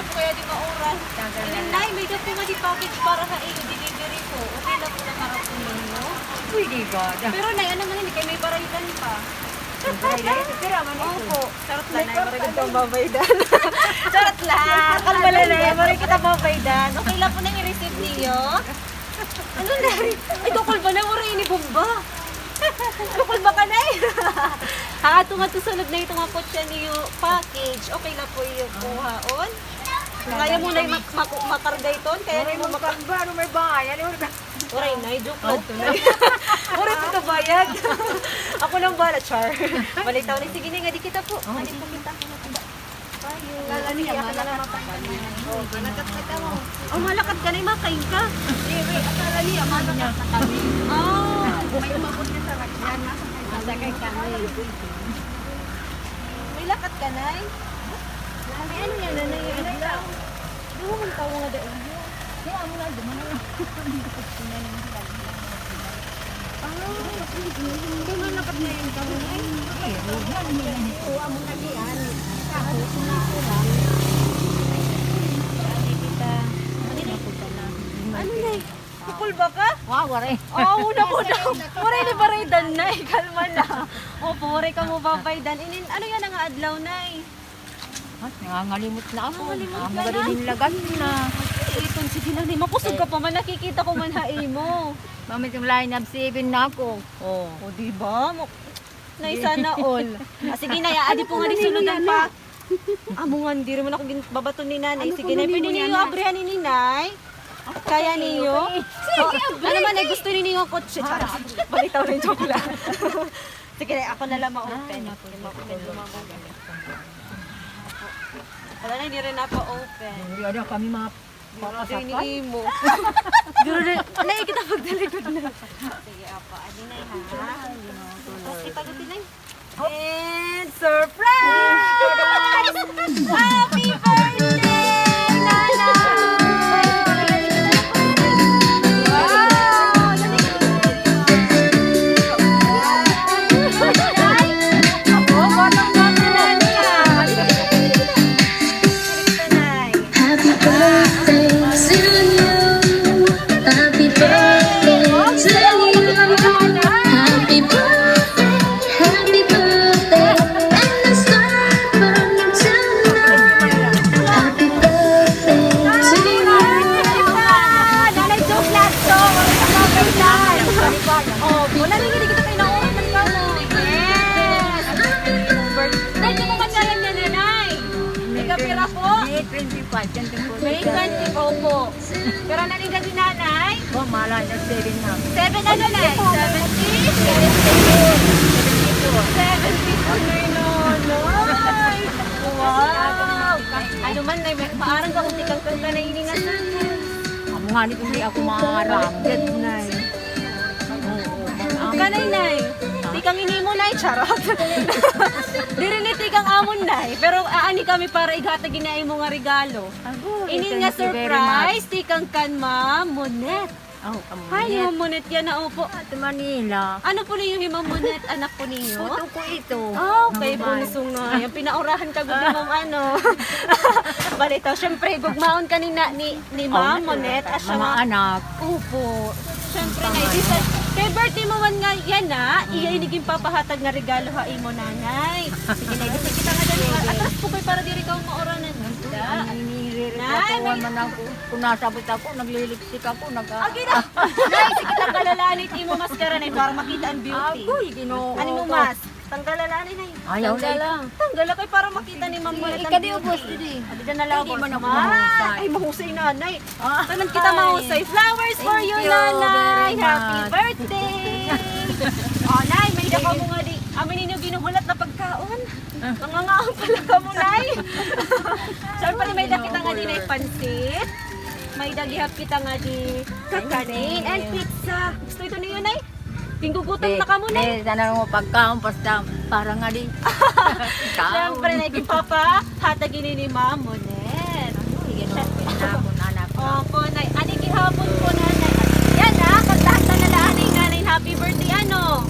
po kaya di maoras. Nay, may daw po nga di package para sa iyo, delivery po. Okay na po na karapon ninyo. Pwede ba? Pero nay, ano man hindi kayo may baraitan pa. Tira man ito. Opo. Charot lang, nay. Maray kita mabaydan. Charot lang. Kalma lang, nay. Maray kita mabaydan. Okay lang po na i-receive niyo. Ano, nay? Ay, tukol ba na? Maray ni Bumba. Tukol ba ka, nay? Ha, tumatusunod na itong kotse niyo package. Okay lang po yung kuhaon. Kaya mo na yung makarga ito. Kaya May mo makarga, ano may bayan? Oray, nay, joke lang. Oray, pagkabayad. Ako lang bala, Char. Balitaw na. Sige, nga, di kita po. Hindi po kita. Tayo. Lalaniya, Ako na lang malalaman. Oh, malakad ka mo. Oh, malakad ka na, makain ka. Akala niya, malakad na kami. Oh. May umabot na sa lakyan. Masakay kami. May lakad ka, nay. May ano yan, nanay? Adlaw. Di mo man tawo nga dahil yun. Kaya mo na, dumana lang. Hindi man lakad na yung tawo, nay. Kuha mo na diyan. Tapos na ako lang. Ani kita. Ano, nay? Kupul ba ka? Wow, wari. Oo, una ko daw. Waray ni Baraydan, nay. Kalma na. Opo, waray ka mo babaydan. Ano yan ang adlaw, nay? Nangangalimot na ako. Nangangalimot ka Ang na? magaling lagan na. Iton, sige na, nay. Makusog ka pa man. Nakikita ko man hae mo. Mamit yung line of 7 na ako. Oh. O, diba? Nay, sana all. Sige, nay. Adi po nga ni suludan pa. Amungan, di rin mo na ako babato ni nanay. Sige, nay. Pwede niyo abrihan ni nay. Kaya niyo? Ano man, ay gusto niyo yung kotse. Charot. Balitaw rin joke lang. Sige, nay. Ako na lang ma-open. Ma-open. Wala na, hindi rin napa-open. Hindi ada kami mga Grabe ni Imo. Grabe. Nay, kita pagdalikod na. Sige, apa. Adi na ha. Tapos ipagutin na. And surprise! Happy birthday, Nanay! Wow! Ako, botong botong na niya. Nanay. Happy birthday to you. Happy birthday to you. Happy birthday, happy birthday. And the star burning tonight. Happy birthday to you. Nanay, joke lang to. Oh, wala rin hindi kita kayo nauuran ng kamo. Yes! Nay, di mo man galang na nanay. May kapira po. May 25. Yan din po. May 20 po po. Pero naninda si nanay. Oh, mala na 7 na. 7 ano na? 70? 70 po na yun, nanay. Wow! Ano man, nay, maarang ka kung tikang kanta na iningat na. Amo nga nito hindi ako maarang. Yan, nay. Kanay, nay. Tikang ini mo, nay. Charot. Diri ni tikang amon, nay. Pero aani kami para ighatag ginay mo nga regalo. Ini nga surprise. Tikang kan, ma'am. Monet. Oh, Hi, Ma'am Monet yan na upo. At Manila. Ano po ninyo, Ma'am Monet? Anak po ninyo? Puto ko ito. Oh, kay bunsong na. Yung pinaurahan ka gud ma'am ano. Balita, syempre gugmaon ka ni Ma'am Monet as siya Mga nga. anak. Upo. Syempre na kay birthday mo man nga yan na, iya iniging papahatag nga regalo ha imo nanay. Sige na, sige kita nga dali. Atras po kay para diri ka maoranan. Ang nire-reklatuan man ako. Kung nasabot ako, naglilipstick ako. Agi na. Nay, sige tanggalalani imo maskara nay para makita ang beauty. Agoy, ginoo. Ano mo mas? Tanggalalani nay. Ayaw na lang. Tanggala kay para makita ni Ma'am Monet. Ikadi ubos, hindi. Adi na lang Hindi man ako Ma. mahusay. Ay, mahusay nanay. Ah, Tanan kita mahusay. Flowers for Thank you, you nanay. very Happy much. birthday. Oh, nay, may dakaw mo nga di. Amin ninyo ginuhulat na pagkaon. Nangangaon pala ka mo, nay. Siyempre, may dakita nga di na pansit. May dagihap kita nga di kakanin and pizza. Gusto ito niyo, nay? Pinggugutom na ka mo, nay. Sana mo pagkaon, basta parang nga di. Siyempre, nay, papa, hatagin ni Ma'am Monet. Anak. Opo, nay. Ani gihapon po, nanay. Yan ha, paglahat na nalaan ay nanay. Happy birthday, ano?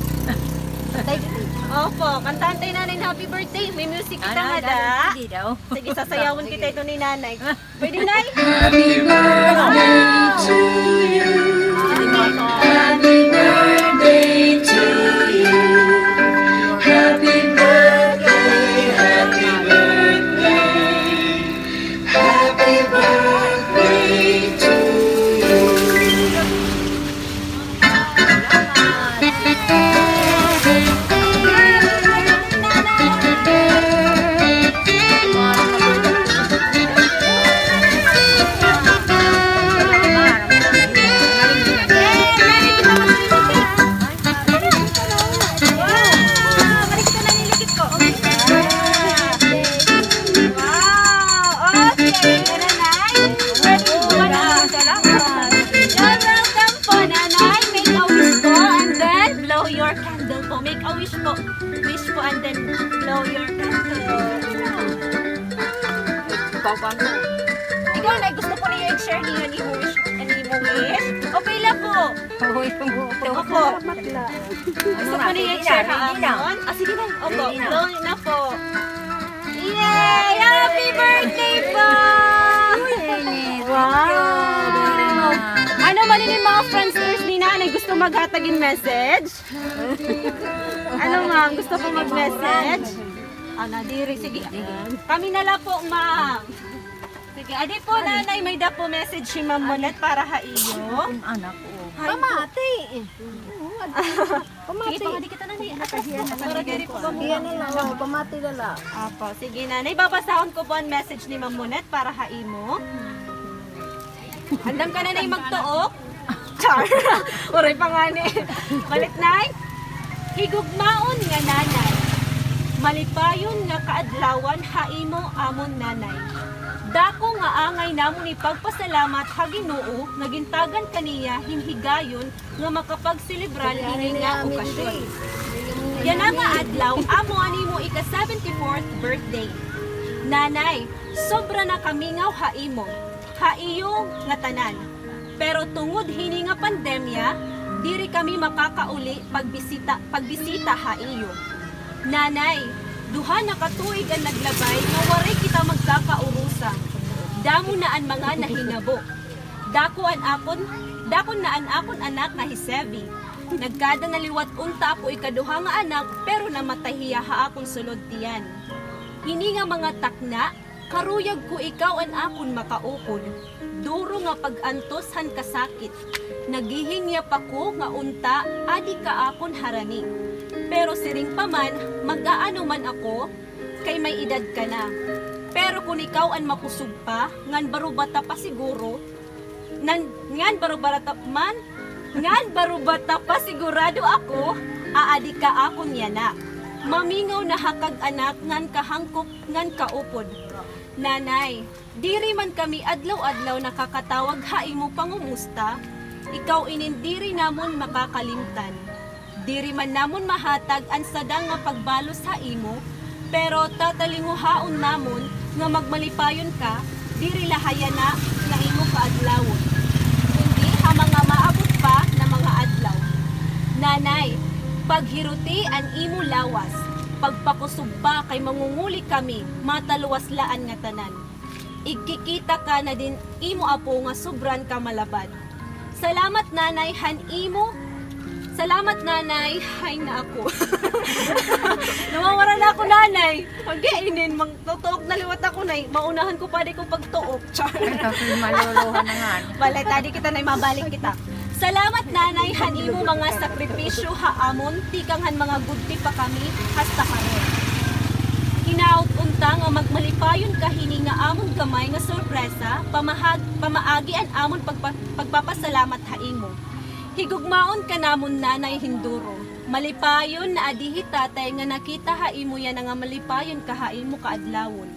Opo, kantaan tayo nanay ng happy birthday. May music kita nga da. Hindi daw. Sige, sasayawan kita ito ni nanay. Pwede, Nay? Happy birthday to you. Happy birthday to you. Happy birthday, happy birthday. Happy birthday to you. Your candle po. Make a wish po. Wish po and then blow your candle. Paano? Ikaw na, gusto po niyo i-share niyo ni wish. Ni mo wish? Okay lang po. Uy, Opo. Gusto po niyo i-share ha amon? Ah, sige na. Opo. Blow na po. Yay! Happy birthday po! Wow! Ano man yung mga friendsters ni nanay? Gusto maghatagin message? Ano ma'am? Gusto po mag-message? Nadiri. Sige. Kami na lang po, ma'am. Sige. Adi po, nanay. May da po message si Ma'am Monet para haiyo. anak ko. Pamati. Sige, pangadi kita nanay. Para diri po kami. Pamati nila. Apo. Sige, nanay. Babasahon ko po ang message ni Ma'am Monet para haimo. Andam ka na na magtuok? Char! Uray pa nga ni. Balit nay? Higugmaon nga nanay. Malipayon nga kaadlawan haimo amon nanay. Dako nga angay namon ipagpasalamat ha Ginoo nga gintagan kaniya hinhigayon nga makapagselebrar ini nga okasyon. Yan nga adlaw amo ani mo ika 74th birthday. Nanay, sobra na kami nga haimo. Haiyo nga tanan. Pero tungod hini nga pandemya, diri kami makakauli pagbisita haiyo. Nanay, duha na katuig ang naglabay nga waray kita magkakaurusa. Damo na ang mga nahinabo. Dakon na an akon anak nga hisebi. Nagkada naliwat unta ako ikaduha nga anak pero namatay hiya ha akon sulod tiyan. Hini nga mga takna karuyag ko ikaw an akon makaupod. Duro nga pag-antos han kasakit. Nagihinya pa ko nga unta adi ka akon harani. Pero siring pa man, mag-aano man ako, kay may edad ka na. Pero kung ikaw an makusog pa, ngan barubata pa siguro, ngan barubata pa sigurado ako, aadi ka akon yana. Mamingaw na hakag anak ngan kahangkop ngan kaupod. Nanay, diri man kami adlaw-adlaw nakakatawag haimo pangumusta, ikaw inindiri namon makakalimtan. Diri man namon mahatag ang sadang nga pagbalos sa imo, pero tatalinguhaon namon nga magmalipayon ka, diri lahaya na nga imo kaadlawon. Kundi ha mga maabot pa na mga adlaw. Nanay, paghiruti ang imo lawas, pagpakusog pa kay mangunguli kami, mataluwaslaan nga tanan. Igkikita ka na din imo apo nga sobran ka malabad. Salamat nanay han imo. Salamat nanay, hay na ako. Nawawala na ako nanay. Pag-gainin, magtutuok na liwat ako nay. Maunahan ko pa di ko pagtuok. Char. Maluluhan na nga. Balay, tadi kita nay, mabalik kita. Salamat nanay, han imo mga sakripisyo haamon, tikanghan mga gudti pa kami, hasta karon. Hinaot unta nga magmalipayon kahini nga amon gamay nga sorpresa, pamaagi an amon pagpapasalamat haimo. Higugmaon ka namon nanay hinduro. Malipayon na adihi tatay nga nakita haimo yan nga malipayon ka haimo kaadlawon.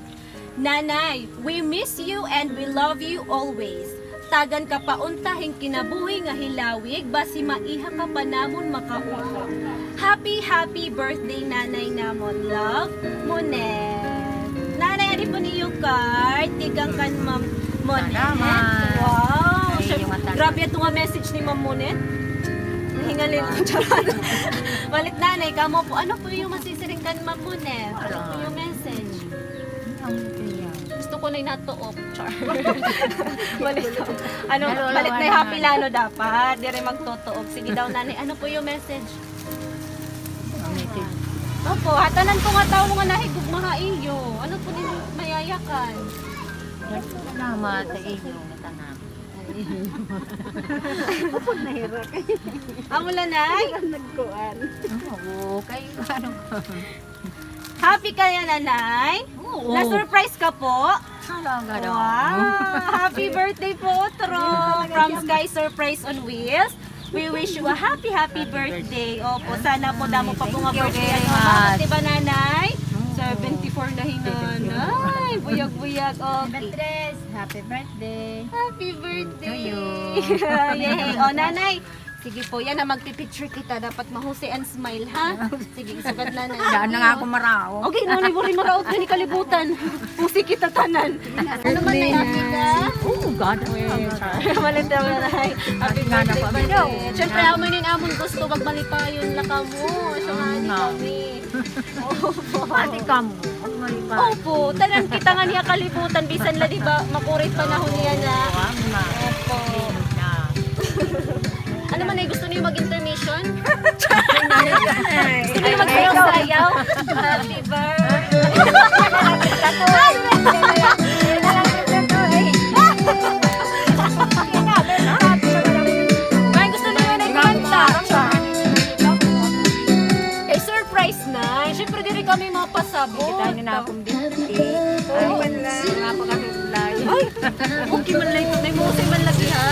Nanay, we miss you and we love you always. Tagan ka pauntahing kinabuhi nga hilawig basi maiha ka pa namon makaupo. Happy birthday nanay namon. Love, Monet. Nanay, adi po niyo card. Tigang kan Ma'am Monet. Salamat. Wow. Ay, yung mata- Grabe ito nga message ni Ma'am Monet. Hingalin ko. Charot. Balit nanay, kamo po. Ano po yung masisiringkan Ma'am Monet? Ano po yung message? Gusto ko na yung natuop. Char. Balit ano, balit na yung happy lalo dapat. Di rin magtutuop. Sige daw nanay, ano po yung message? Opo, hatanan ko nga tao nga nahigug mga iyo. Ano po din mayayakan? Salamat sa inyo na tanan. Amo lanay? Nagkuan. Oo, kayo ano? Happy ka na nanay? Oo. Na-surprise ka po? Talaga daw. Wow! Happy birthday po, Tro! From Sky Surprise on Wheels. We wish you a happy birthday. Opo, sana po damo pa po nga Thank you birthday. very Ano, much. diba nanay? 74 na hinanay. Buyag-buyag. Okay. Happy birthday. Happy birthday! To you. Yay! O, nanay, sige po, yan na magpipicture kita. Dapat mahusay and smile, ha? Sige, sugat nanay. Daan na nga ako marao. Okay, nanay, buri maraot ka ni kalibutan. Pusi kita tanan. Ano man na kita? Oh, God. Malit na nanay. Happy Nga na birthday pa, pa Bidaw. rin. Siyempre, amoy din amon gusto magmalipayon na kamo. Sumani nga. kami. Opo. Pati ka mo. Ang malipan. Opo, tanan kita nga niya kalibutan. Bisan la, di ba? Makurit panahon niya na. Ang na. Opo. Na. Ano man ay gusto niyo mag-intermission? Gusto niyo magsayaw-sayaw? Happy birthday! Ay, gusto niyo na kumanta? Eh, surprise na. Siyempre, di rin kami mapasabot. Kita nyo na akong binti. Ay, nga pa kami ulay. Ay, okay man lang ito. May musay man lagi ha.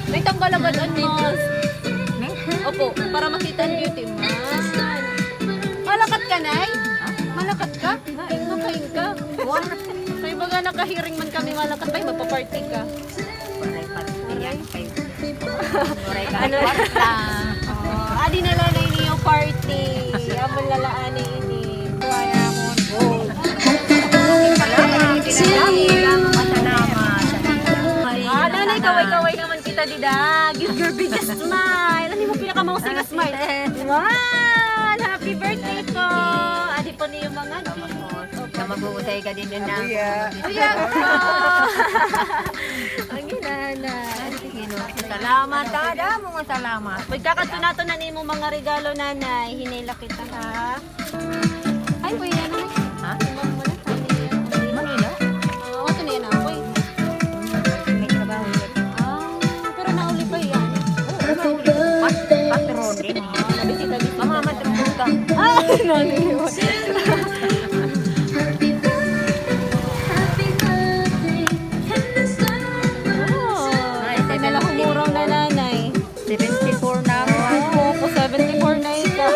May tanggalagan ang mas. Opo, para makita ang beauty man. Malakat ka, Nay? Malakat ka? Makain ka? Sa iba nga nakahiring man kami malakat ba? Magpa-party ka. Waray pati yan kayo. Waray ka. Ano? Adi na lalay niyo party. Amon lalaan ini. Kuwaya mo. Nanay, kaway-kaway naman kita, dida. Give your biggest smile. Ano mo pinakamausay nga smile? Man! Happy birthday po! Adi po niyo mga Na mag-uutay ka din na. Kuya po! Ang ginanay. Salamat, Dada. Mga salamat. Magkakatunato na ni mo mga regalo, nanay. Hinila kita, ha? Ay, kuya, nanay. Ha? Tingnan mo na. Manila? Ito na yan, ako eh. May trabaho yun. Pero nauli pa yan. Patron din. Nabisita-bisita. Mamamatapos ka. Ay, naliwa. Ay, Nagdala humuraw na nanay. 74 na ako. Opo, 74 na ikaw.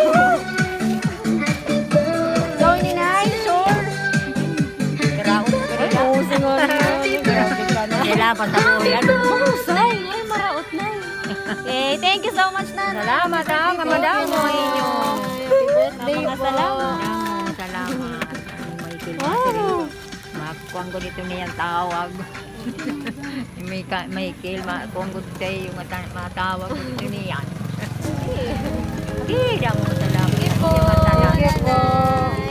Ikaw ni Nay, sure? Kiraot ko rin. Oo, siguro. Grabe ka na. Kailangan pa sa mo yan. Mahusay. Ay, maraot na Okay, thank you so much, nanay. Salamat ha, kamadam mo inyo. Happy birthday po. Salamat. Salamat. Michael Maserin. Makuang ko dito niyan tawag. Michael, makuang ko dito yung matawag ko dito niyan. Kira mo salamat. Thank you po. Salamat.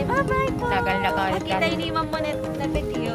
Bye-bye po. Tagal na kahit Makita ni Ma'am Monet na video.